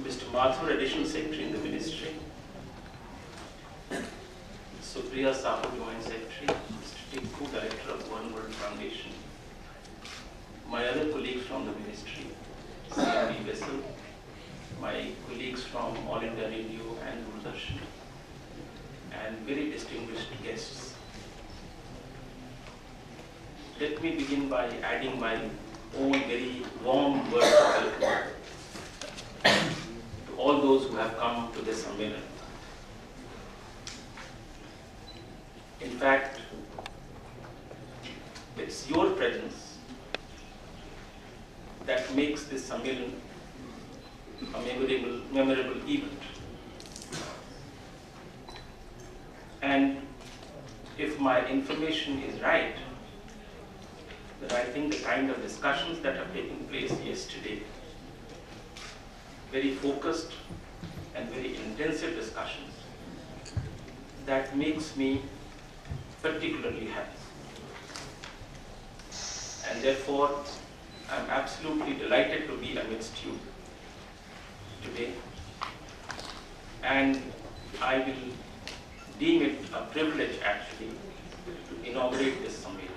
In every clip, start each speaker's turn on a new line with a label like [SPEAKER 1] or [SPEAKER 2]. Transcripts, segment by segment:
[SPEAKER 1] Mr. Mathur, Additional Secretary in the Ministry, Supriya Sahu, Joint Secretary, Mr. Tikku, Director of OneWorld Foundation, my other colleagues from the Ministry, CMD Vessel, my colleagues from All India Radio and Doordarshan, and very distinguished guests. Let me begin by adding my own very warm words of welcome to all those who have come to this Sammelan. In fact, it's your presence that makes this Sammelan a memorable event. And if my information is right, then I think the kind of discussions that have taken place yesterday, very focused and very intensive discussions, that makes me particularly happy. And therefore, I'm absolutely delighted to be amidst you today, and I will deem it a privilege actually to inaugurate this Sammelan.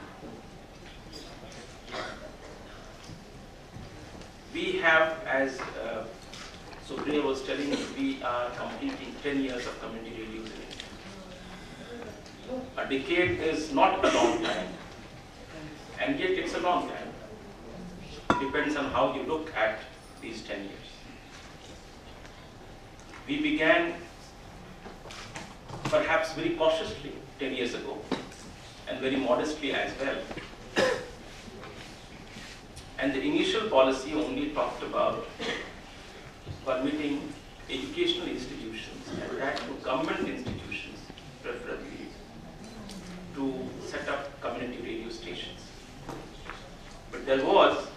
[SPEAKER 1] We have, as Supriya was telling me, we are completing 10 years of community radios in India. A decade is not a long time, and yet it's a long time. Depends on how you look at these 10 years. We began perhaps very cautiously 10 years ago, and very modestly as well. And the initial policy only talked about permitting educational institutions, and that to government institutions preferably, to set up community radio stations. But there was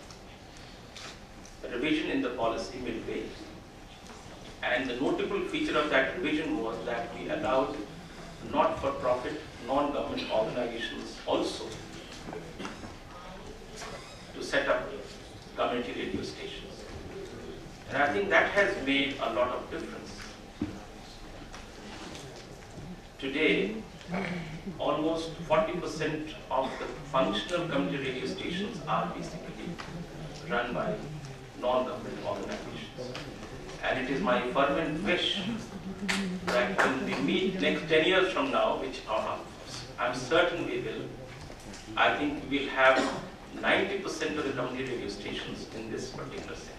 [SPEAKER 1] a revision in the policy midway, and the notable feature of that revision was that we allowed not-for-profit, non-government organizations also to set up community radio stations. And I think that has made a lot of difference. Today, almost 40% of the functional community radio stations are basically run by non-government organizations. And it is my fervent wish that when we meet next 10 years from now, which I'm certain we will, I think we will have 90% of the community radio stations in this particular sector.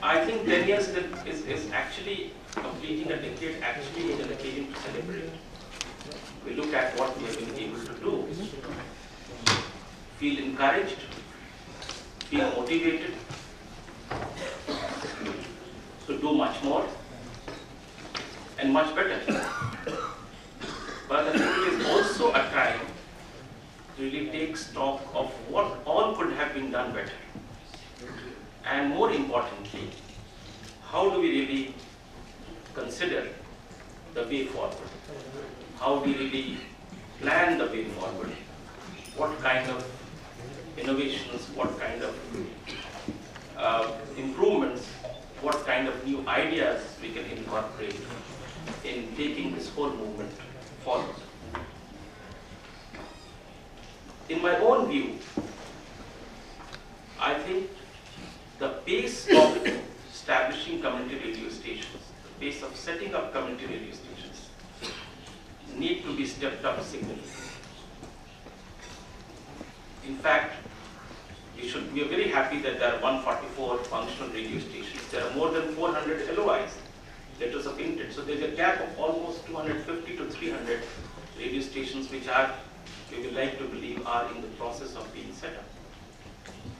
[SPEAKER 1] I think 10 years is actually completing a decade, actually is an occasion to celebrate. We look at what we have been able to do, feel encouraged, feel motivated to do much more and much better. But I think it is also a time to really take stock of what all could have been done better. And more importantly, how do we really consider the way forward? How do we really plan the way forward? What kind of innovations, what kind of improvements, what kind of new ideas we can incorporate in taking this whole movement forward. In my own view, I think the pace of establishing community radio stations, the pace of setting up community radio stations, need to be stepped up significantly. In fact, we are very happy that there are 144 functional radio stations. There are more than 400 LOIs, letters of intent. So there's a gap of almost 250 to 300 radio stations which are, we would like to believe, are in the process of being set up.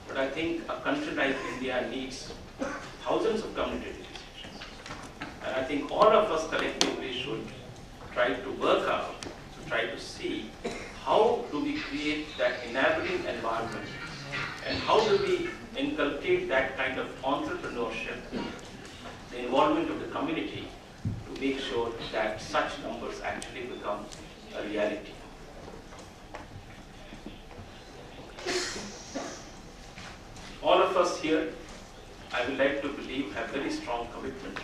[SPEAKER 1] But I think a country like India needs thousands of community radio stations. And I think all of us collectively should try to work out, to try to see how do we create that enabling environment, and how do we inculcate that kind of entrepreneurship, the involvement of the community, to make sure that such numbers actually become a reality. here, I would like to believe, have very strong commitment.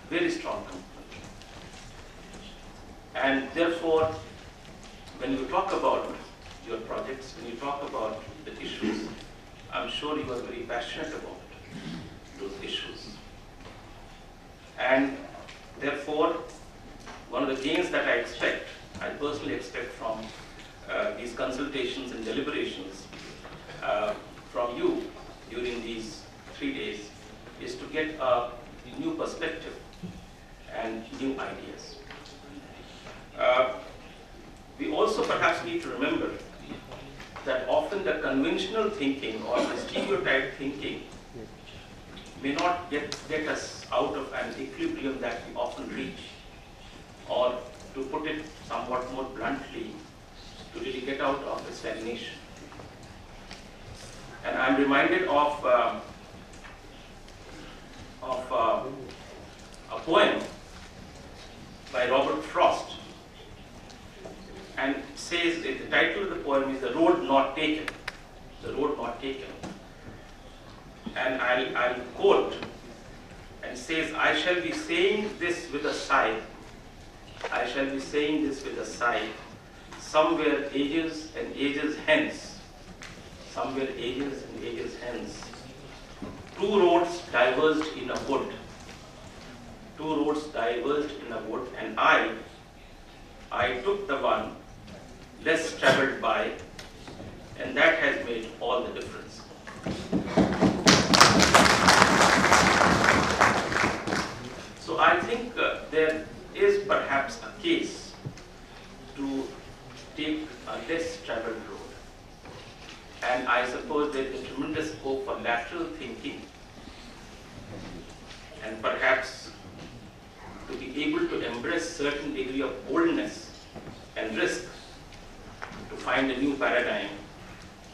[SPEAKER 1] Very strong commitment. And therefore, when you talk about your projects, when you talk about the issues, I'm sure you are very passionate about those issues. And therefore, one of the gains that I personally expect from these consultations and deliberations from you during these 3 days is to get a new perspective and new ideas. We also perhaps need to remember that often the conventional thinking or the stereotype thinking may not get us out of an equilibrium that we often reach, or to put it somewhat more bluntly, to really get out of the stagnation. And I'm reminded of a poem by Robert Frost, and it says, the title of the poem is "The Road Not Taken." The Road Not Taken. And I'll quote, and says, "I shall be saying this with a sigh. I shall be saying this with a sigh. Somewhere ages and ages hence. Somewhere ages and ages hence. Two roads diverged in a wood. Two roads diverged in a wood, and I took the one less traveled by, and that has made all the difference." So I think there is perhaps a case to take a less traveled road. And I suppose there is tremendous scope for lateral thinking, and perhaps to be able to embrace certain degree of boldness and risk to find a new paradigm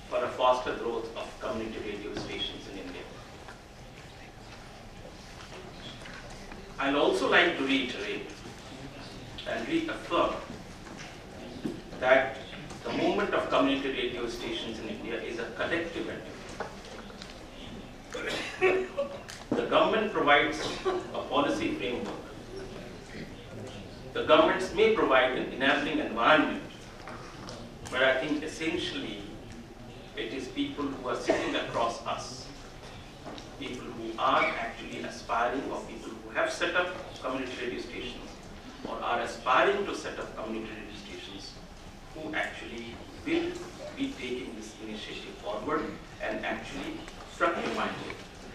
[SPEAKER 1] for a faster growth of community radio stations in India. I'd also like to reiterate and reaffirm that the movement of community radio stations in India is a collective endeavor. The government provides a policy framework. The governments may provide an enabling environment, but I think essentially it is people who are sitting across us, people who are actually aspiring, or people who have set up community radio stations or are aspiring to set up community radio stations, who actually will be taking this initiative forward and actually fructifying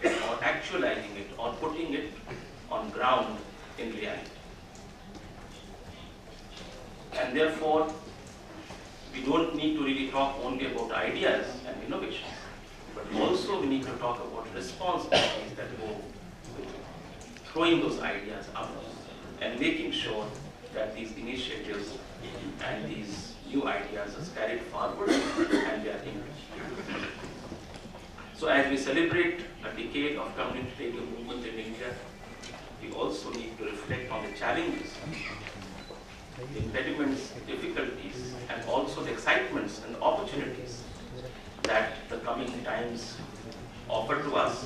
[SPEAKER 1] it or actualizing it or putting it on ground in reality. And therefore, we don't need to really talk only about ideas and innovations, but also we need to talk about responsibilities that go with throwing those ideas out and making sure that these initiatives and these new ideas are carried forward and they are implemented. So as we celebrate a decade of community radio movement in India, we also need to reflect on the challenges, the impediments, difficulties, and also the excitements and opportunities that the coming times offer to us,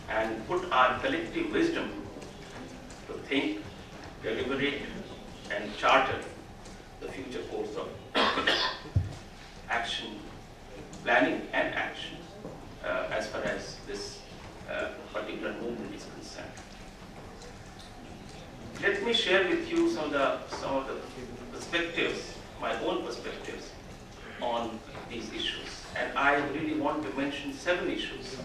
[SPEAKER 1] and put our collective wisdom to think, deliberate, and charter the future course of action, planning and action as far as this particular movement is concerned. Let me share with you some of the perspectives, my own perspectives on these issues. And I really want to mention 7 issues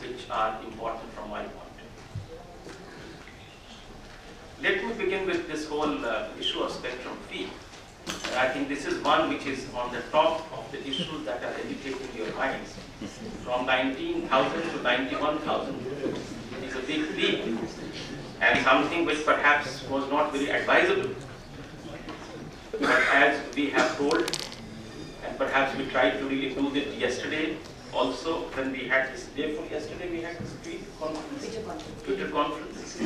[SPEAKER 1] which are important from my point of view. Let me begin with this whole issue of spectrum fee. And I think this is one which is on the top of the issues that are agitating your minds. From 19,000 to 91,000 is a big leap, and something which perhaps was not very advisable. But as we have told, and perhaps we tried to really do this yesterday also, when we had this day from yesterday, we had this Twitter conference.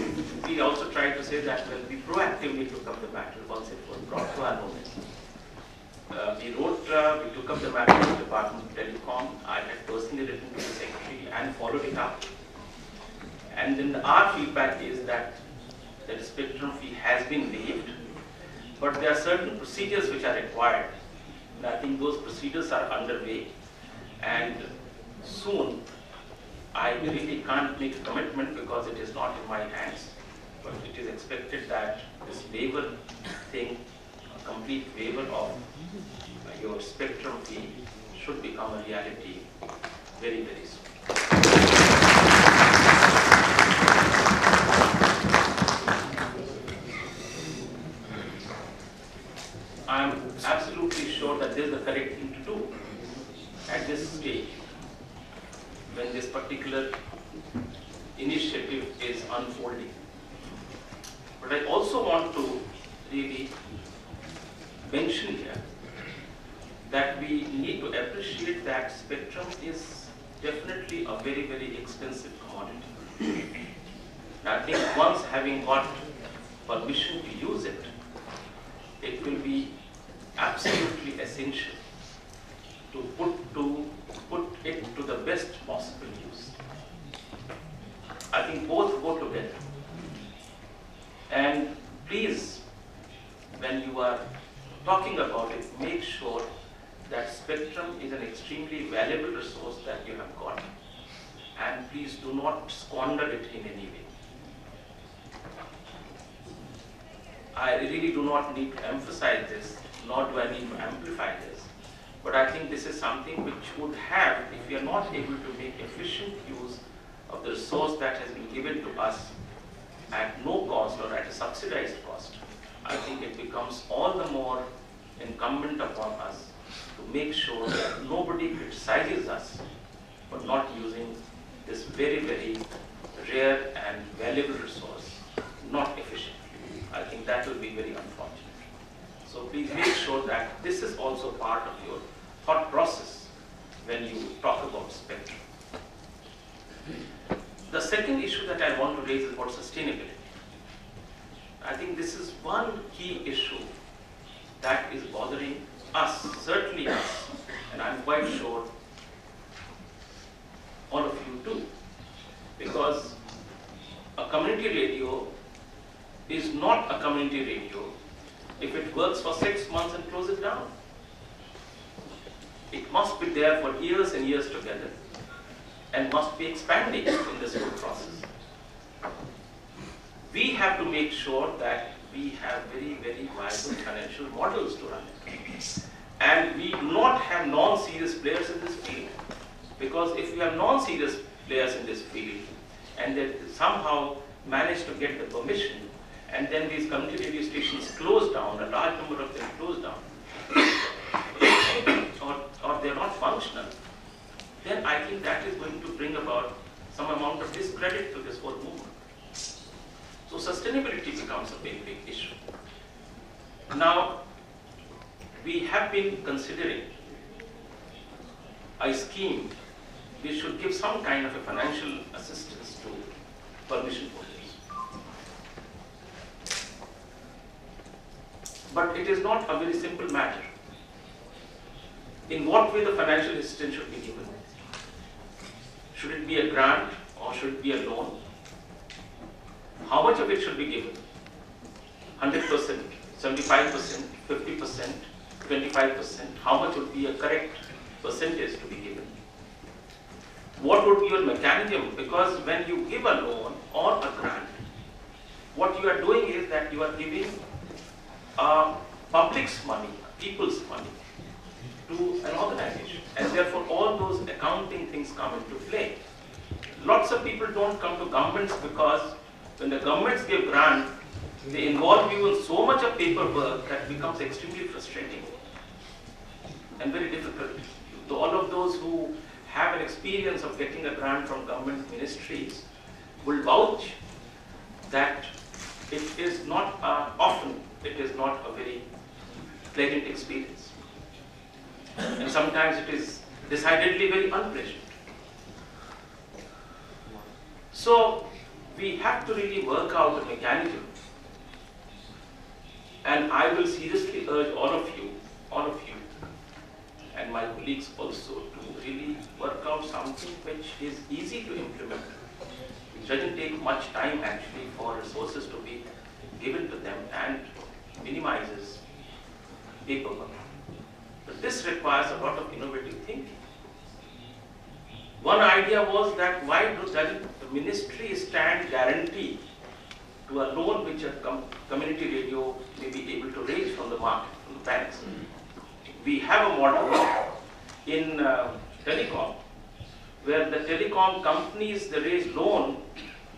[SPEAKER 1] We also tried to say that when we proactively took up the matter once it was brought to our notice. We took up the matter with the Department of Telecom. I had personally written sorted it out. And then our feedback is that the spectrum fee has been waived, but there are certain procedures which are required. And I think those procedures are underway, and soon, I really can't make a commitment because it is not in my hands, but it is expected that this waiver thing, a complete waiver of your spectrum fee should become a reality very, very soon. I'm absolutely sure that this is the correct thing to do at this stage, when this particular initiative is unfolding. But I also want to really mention here that we need to appreciate that spectrum is definitely a very, very expensive commodity. I think once having got permission to use it, it will be absolutely essential to put it to the best possible use. I think both go together. And please, when you are talking about it, make sure that spectrum is an extremely valuable resource that you have got. And please do not squander it in any way. I really do not need to emphasize this, nor do I need to amplify this. But I think this is something which would have, if we are not able to make efficient use of the resource that has been given to us at no cost or at a subsidized cost, I think it becomes all the more incumbent upon us to make sure that nobody criticizes us for not using this very, very rare and valuable resource not efficiently. I think that will be very unfortunate. So please make sure that this is also part of your thought process when you talk about spectrum. The second issue that I want to raise is about sustainability. I think this is one key issue that is bothering us, certainly us, and I'm quite sure all of you too, because a community radio is not a community radio if it works for 6 months and closes down. It must be there for years and years together and must be expanding in this whole process. We have to make sure that we have very, very viable financial models to run it. And we do not have non-serious players in this field. Because if we have non-serious players in this field and they somehow manage to get the permission, and then these community radio stations close down, a large number of them close down, or they're not functional, then I think that is going to bring about some amount of discredit to this whole movement. So sustainability becomes a big, big issue. Now, we have been considering a scheme which should give some kind of a financial assistance to permission holders. But it is not a very simple matter. In what way the financial assistance should be given? Should it be a grant or should it be a loan? How much of it should be given? 100%, 75%, 50%, 25%? How much would be a correct percentage to be given? What would be your mechanism? Because when you give a loan or a grant, what you are doing is that you are giving public's money, people's money, to an organization. And therefore, all those accounting things come into play. Lots of people don't come to governments because when the governments give grant, they involve you in so much of paperwork that becomes extremely frustrating and very difficult. So all of those who have an experience of getting a grant from government ministries will vouch that it is not often, it is not a very pleasant experience. And sometimes it is decidedly very unpleasant. So we have to really work out a mechanism. And I will seriously urge all of you, and my colleagues also, to really work out about something which is easy to implement. It doesn't take much time actually for resources to be given to them and minimizes paperwork. But this requires a lot of innovative thinking. One idea was that why doesn't the ministry stand guarantee to a loan which a community radio may be able to raise from the market, from the banks. We have a model in telecom where the telecom companies, they raise loan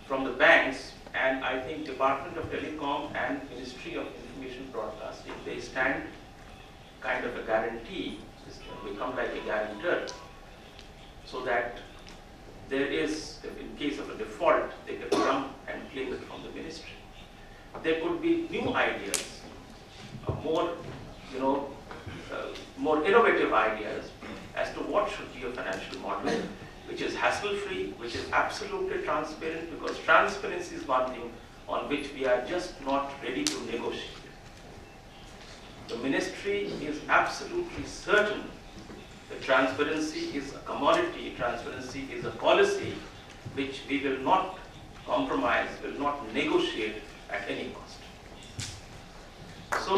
[SPEAKER 1] from the banks, and I think Department of Telecom and Ministry of Information Broadcasting, they stand kind of a guarantee, become like a guarantor, so that there is, in case of a default, they can come and claim it from the ministry. There could be new ideas, more innovative ideas as to what should be a financial model which is hassle-free, which is absolutely transparent, because transparency is one thing on which we are just not ready to negotiate. The ministry is absolutely certain that transparency is a commodity, transparency is a policy which we will not compromise, will not negotiate at any cost. So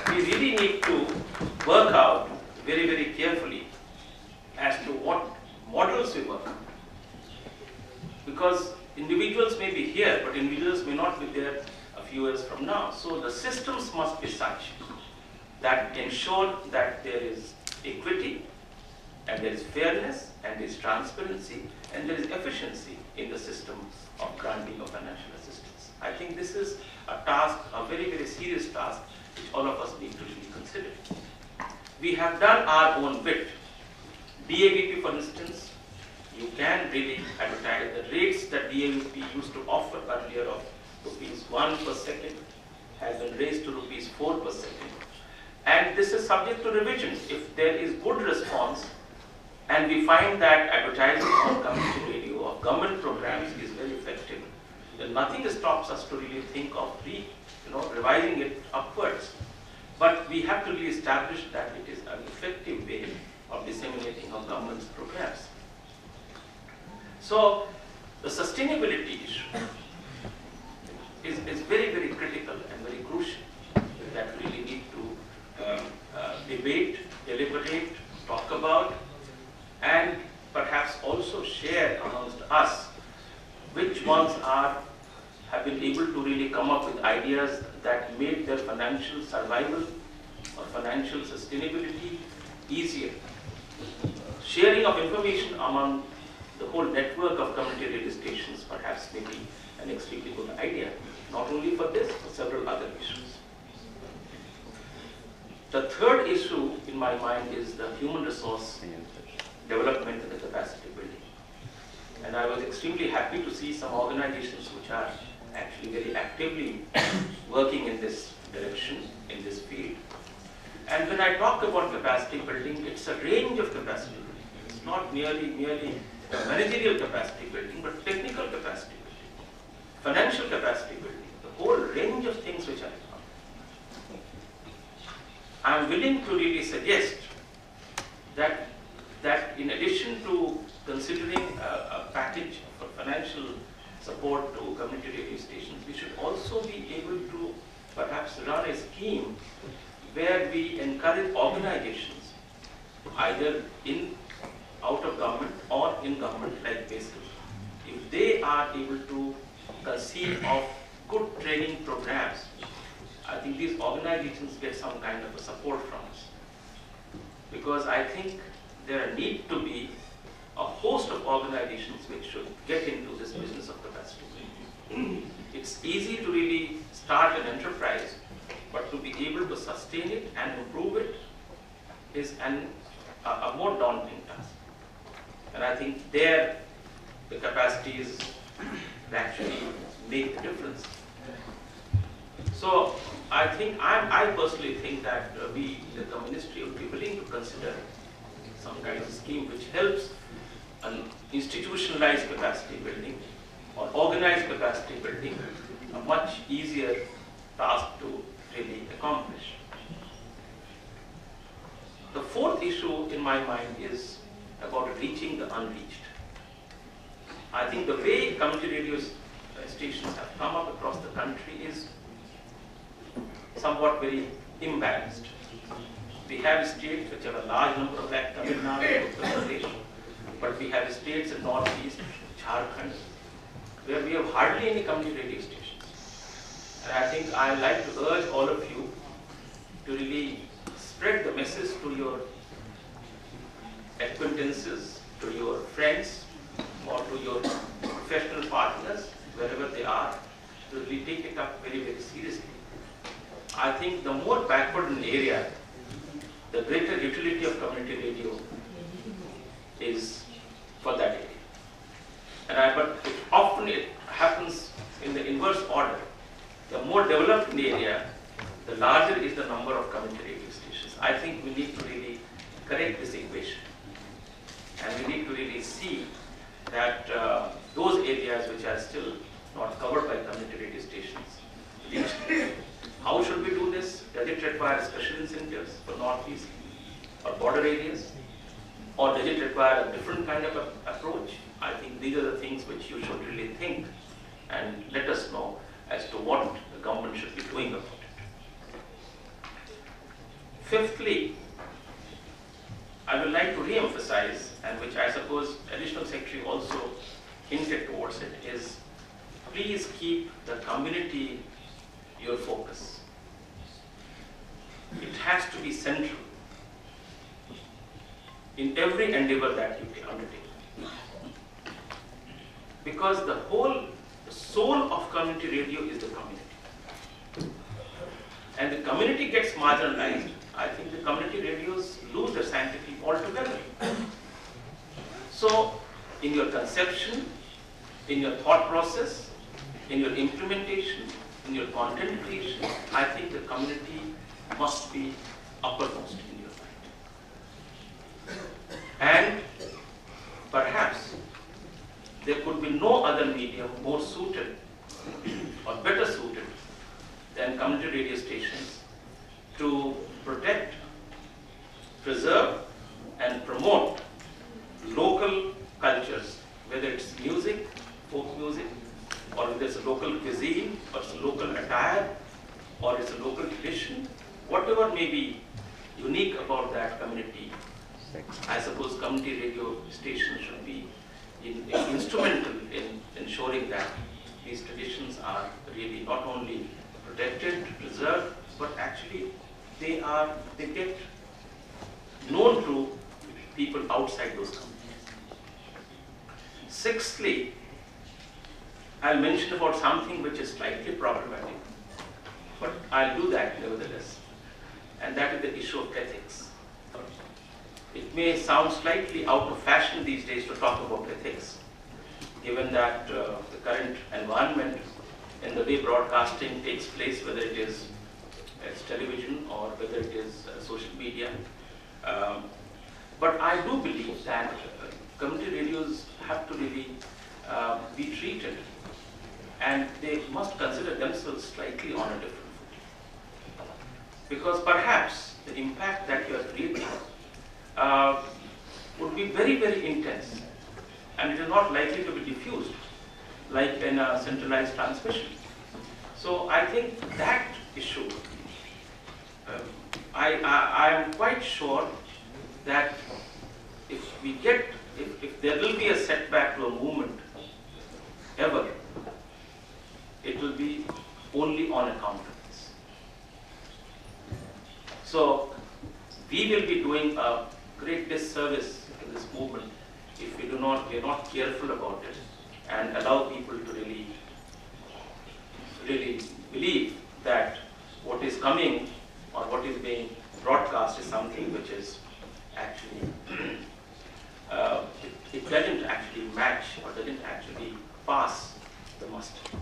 [SPEAKER 1] we really need to work out very, very carefully as to what models we work on. Because individuals may be here, but individuals may not be there a few years from now. So the systems must be such that ensure that there is equity, and there is fairness, and there is transparency, and there is efficiency in the system of granting of financial assistance. I think this is a task, a very, very serious task, which all of us need to really consider. We have done our own bit. DAVP, for instance, you can really advertise the rates that DAVP used to offer earlier of ₹1 per second has been raised to ₹4 per second. And this is subject to revision. If there is good response, and we find that advertising on community radio of government programs is very effective, then nothing stops us to really think of revising it upwards. But we have to really establish that it is an effective way of disseminating of government's programs. So the sustainability issue is very, very critical and very crucial that we really need to debate, deliberate, talk about, and perhaps also share amongst us which ones have been able to really come up with ideas that made their financial survival or financial sustainability easier. Sharing of information among the whole network of community radio stations perhaps may be an extremely good idea, not only for this, but several other issues. The third issue in my mind is the human resource development and the capacity building. And I was extremely happy to see some organizations which are actually very actively working in this direction, in this field. And when I talk about capacity building, it's a range of capacity building. It's not merely managerial capacity building, but technical capacity building, financial capacity building, the whole range of things which are involved. I'm willing to really suggest that in addition to considering a package for financial support to community radio stations, we should also be able to perhaps run a scheme where we encourage organizations, either out of government or in government-like basis, if they are able to conceive of good training programs, I think these organizations get some kind of a support from us. Because I think there need to be a host of organizations which should get into this business of capacity building. It's easy to really start an enterprise, but to be able to sustain it and improve it is a more daunting task. And I think there the capacities actually make the difference. So I personally think that the ministry would be willing to consider some kind of scheme which helps an institutionalized capacity building or organized capacity building a much easier task to really accomplish. The fourth issue in my mind is about reaching the unreached. I think the way community radio stations have come up across the country is somewhat very imbalanced. We have states which have a large number of, like Tamil Nadu, Uttar Pradesh, but we have states in Northeast, Jharkhand, where we have hardly any community radio stations. And I think I like to urge all of you to really spread the message to your acquaintances, to your friends, or to your professional partners, wherever they are, to really take it up very, very seriously. I think the more backward an area, the greater utility of community radio is for that area. But often it happens in the inverse order. The more developed in the area, the larger is the number of community radio stations. I think we need to really correct this equation. And we need to really see that those areas which are still not covered by community radio stations reach. How should we do this? Does it require special incentives for Northeast or border areas? Or does it require a different kind of approach? I think these are the things which you should really think and let us know as to what the government should be doing about it. Fifthly, I would like to re-emphasize, and which I suppose Additional Secretary also hinted towards it, is please keep the community your focus. It has to be central in every endeavor that you undertake. Because the soul of community radio is the community. And the community gets marginalized, I think the community radios lose their sanctity altogether. So, in your conception, in your thought process, in your implementation, in your content creation, I think the community must be uppermost in your mind. And perhaps there could be no other medium more suited or better suited than community radio stations to protect, preserve, and promote local cultures, whether it's music, folk music, or whether it's a local cuisine, or it's a local attire, or it's a local tradition, whatever may be unique about that community. I suppose community radio stations should be instrumental in ensuring that these traditions are really not only protected, preserved, but actually they get known to people outside those communities. Sixthly, I'll mention about something which is slightly problematic, but I'll do that nevertheless, and that is the issue of ethics. It may sound slightly out of fashion these days to talk about ethics, given that the current environment in the way broadcasting takes place, whether it is television or whether it is social media. But I do believe that community radios have to really be treated, and they must consider themselves slightly on a different footing. Because perhaps the impact that you are creating would be very, very intense, and it is not likely to be diffused like in a centralized transmission. So I think that issue, I am quite sure that if there will be a setback to a movement ever, it will be only on account of this. So we will be doing a great disservice in this movement if we are not careful about it and allow people to really believe that what is coming or what is being broadcast is something which is actually it doesn't actually match or doesn't actually pass the muster.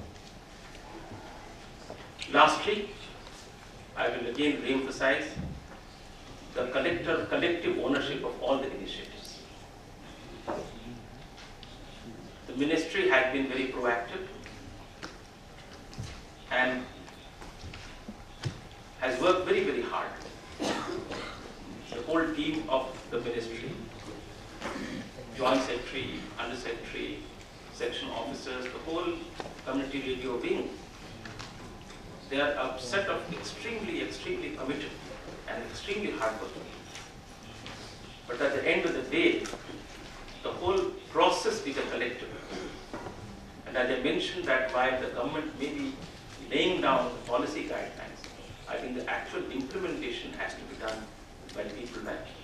[SPEAKER 1] Lastly, I will again re-emphasize the collective ownership of all the initiatives. The ministry has been very proactive and has worked very, very hard. The whole team of the ministry joint secretary, under secretary, section officers, the whole community radio wing. They are a set of extremely committed and extremely hardworking. But at the end of the day, the whole process is a collective. And as I mentioned that while the government may be laying down the policy guidelines, I think the actual implementation has to be done by people like you.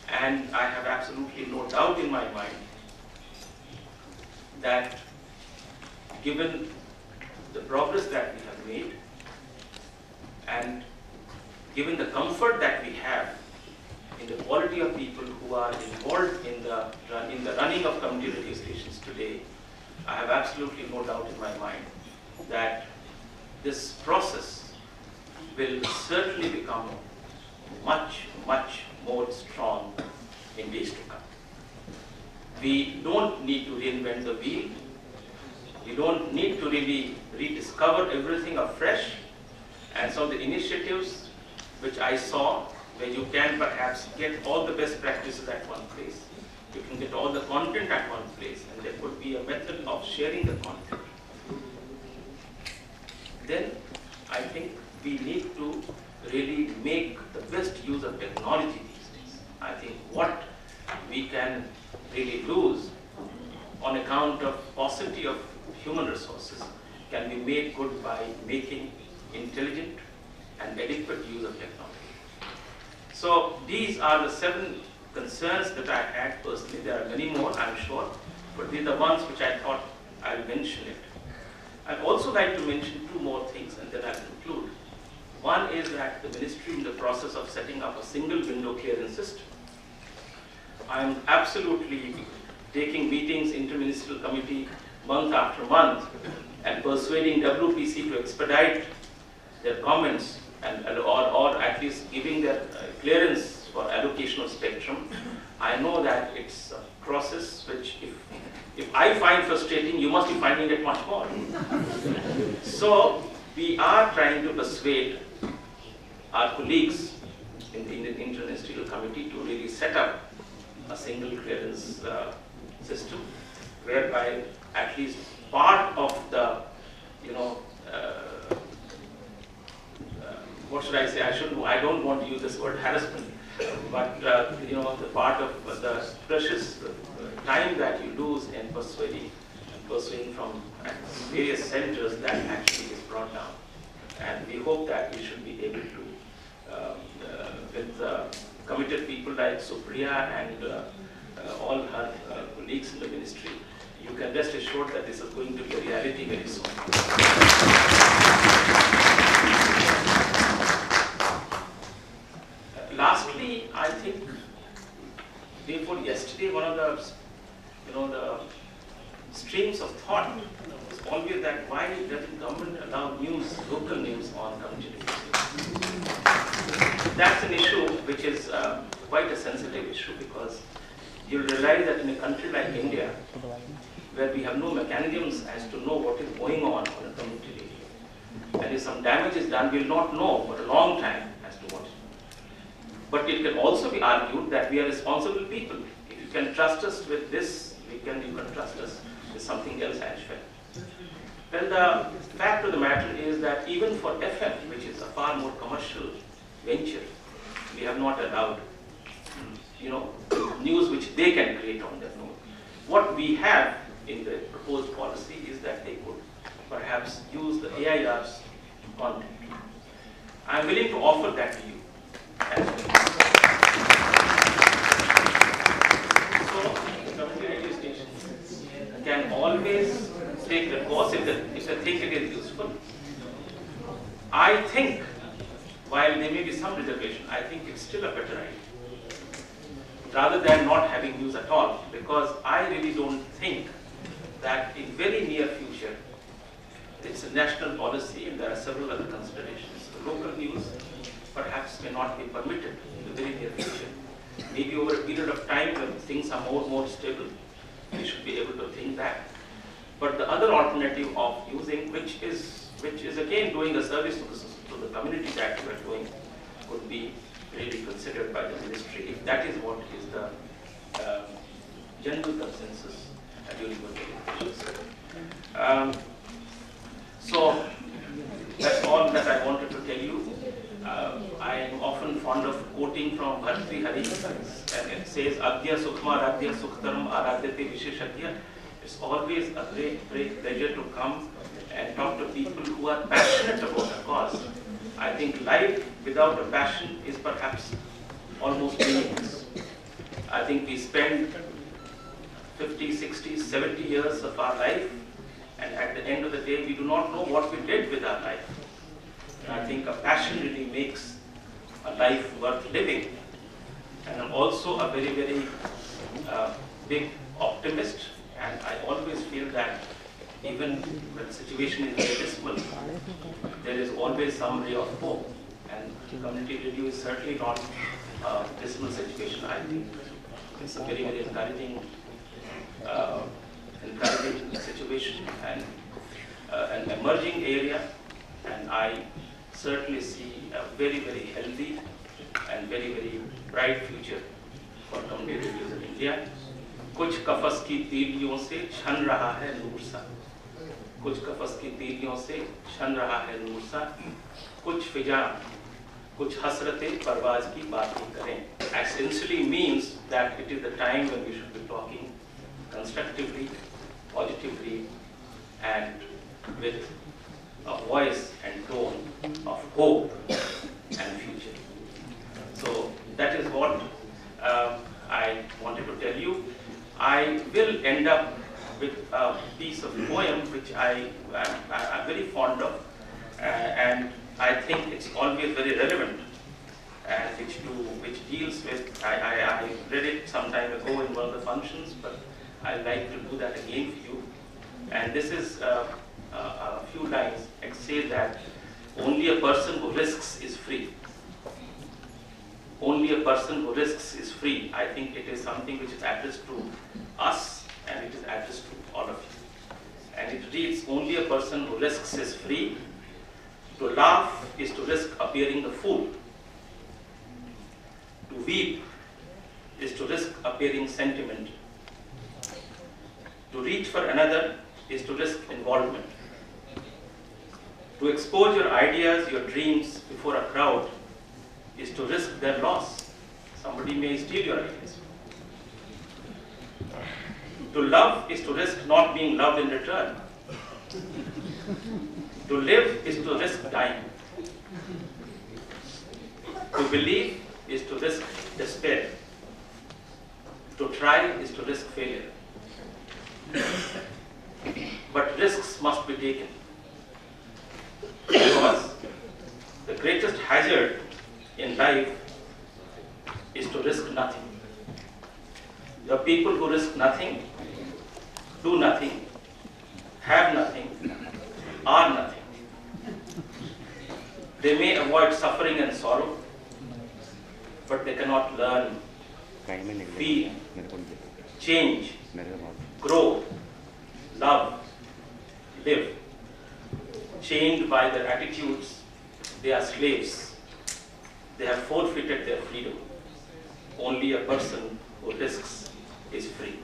[SPEAKER 1] And I have absolutely no doubt in my mind that given the progress that we have made and given the comfort that we have in the quality of people who are involved in the running of community radio stations today, I have absolutely no doubt in my mind that this process will certainly become much more strong in days to come. We don't need to reinvent the wheel. We don't need to really rediscover everything afresh. And some of the initiatives which I saw, where you can perhaps get all the best practices at one place, you can get all the content at one place, and there could be a method of sharing the content. Then I think we need to really make the best use of technology these days. I think what we can really lose on account of paucity of human resources can be made good by making intelligent and adequate use of technology. So these are the 7 concerns that I had personally. There are many more, I'm sure, but these are the ones which I thought I'll mention it. I'd also like to mention 2 more things and then I'll conclude. One is that the ministry is in the process of setting up a single window clearance system. I'm absolutely taking meetings, interministerial committee, month after month, and persuading WPC to expedite their comments or at least giving their clearance for allocation of spectrum. I know that it's a process which, if I find frustrating, you must be finding it much more. So we are trying to persuade our colleagues in the interministerial committee to really set up a single clearance system, whereby at least part of the, what should I say? I don't want to use this word harassment, but the part of the precious time that you lose in persuading from various centers, that actually is brought down. And we hope that we should be able to, with committed people like Supriya and all her colleagues in the ministry, you can rest assured that this is going to be a reality very soon. Lastly, I think, therefore, yesterday one of the streams of thought was always that why doesn't government allow local news on community radio? That's an issue which is quite a sensitive issue, because you'll realize that in a country like India, where we have no mechanisms as to know what is going on a community radio, and if some damage is done, we'll not know for a long time as to what is done. But it can also be argued that we are responsible people. If you can trust us with this, you can trust us with something else as well. Well, the fact of the matter is that even for FM, which is a far more commercial venture, we have not allowed news which they can create on their own. What we have in the proposed policy is that they could perhaps use the AIR's content. I am willing to offer that to you. So, the community radio stations can always take the course if they think it is useful. I think, while there may be some reservation, I think it's still a better idea, rather than not having news at all, because I really don't think that in very near future, it's a national policy and there are several other considerations. The local news perhaps may not be permitted in the very near future. Maybe over a period of time when things are more stable, we should be able to think that. But the other alternative of using, which is again doing a service to the community that we are doing, could be really considered by the ministry, if that is what is the general consensus during the deliberations. So that's all that I wanted to tell you. I am often fond of quoting from Bhartrihari, and it says, Adya Sukhma Radya Sukhtaram Aradyate Visheshadya. It's always a great pleasure to come and talk to people who are passionate about a cause. I think life without a passion is perhaps almost meaningless. I think we spend 50, 60, 70 years of our life, and at the end of the day, we do not know what we did with our life. And I think a passion really makes a life worth living. And I'm also a very big optimist, and I always feel that even when the situation is very dismal, there is always some ray of hope. And community radio is certainly not a dismal situation. I think it's a very encouraging situation and an emerging area. And I certainly see a very healthy and very bright future for community radios in India. कुछ कफस की तीलियों से छन रहा है नूर सा, कुछ कफस की तीलियों से छन रहा है नूर सा, कुछ फिजा, कुछ हसरतें परवाज की बातें करें. Essentially means that it is the time when we should be talking constructively, positively, and with a voice and tone of hope and future. So that is what I wanted to tell you. I will end up with a piece of poem which I'm very fond of, and I think it's always very relevant, and which deals with, I read it some time ago in one of the functions, but I'd like to do that again for you. And this is a few lines. It says that only a person who risks is free. Only a person who risks is free. I think it is something which is addressed to us, and it is addressed to all of you. And it reads, only a person who risks is free. To laugh is to risk appearing a fool. To weep is to risk appearing sentimental. To reach for another is to risk involvement. To expose your ideas, your dreams before a crowd is to risk their loss. Somebody may steal your ideas. To love is to risk not being loved in return. To live is to risk dying. To believe is to risk despair. To try is to risk failure. But risks must be taken, because the greatest hazard in life is to risk nothing. The people who risk nothing, do nothing, have nothing, are nothing. They may avoid suffering and sorrow, but they cannot learn, feel, change, grow, love, live. Chained by their attitudes, they are slaves. They have forfeited their freedom. Only a person who risks is free.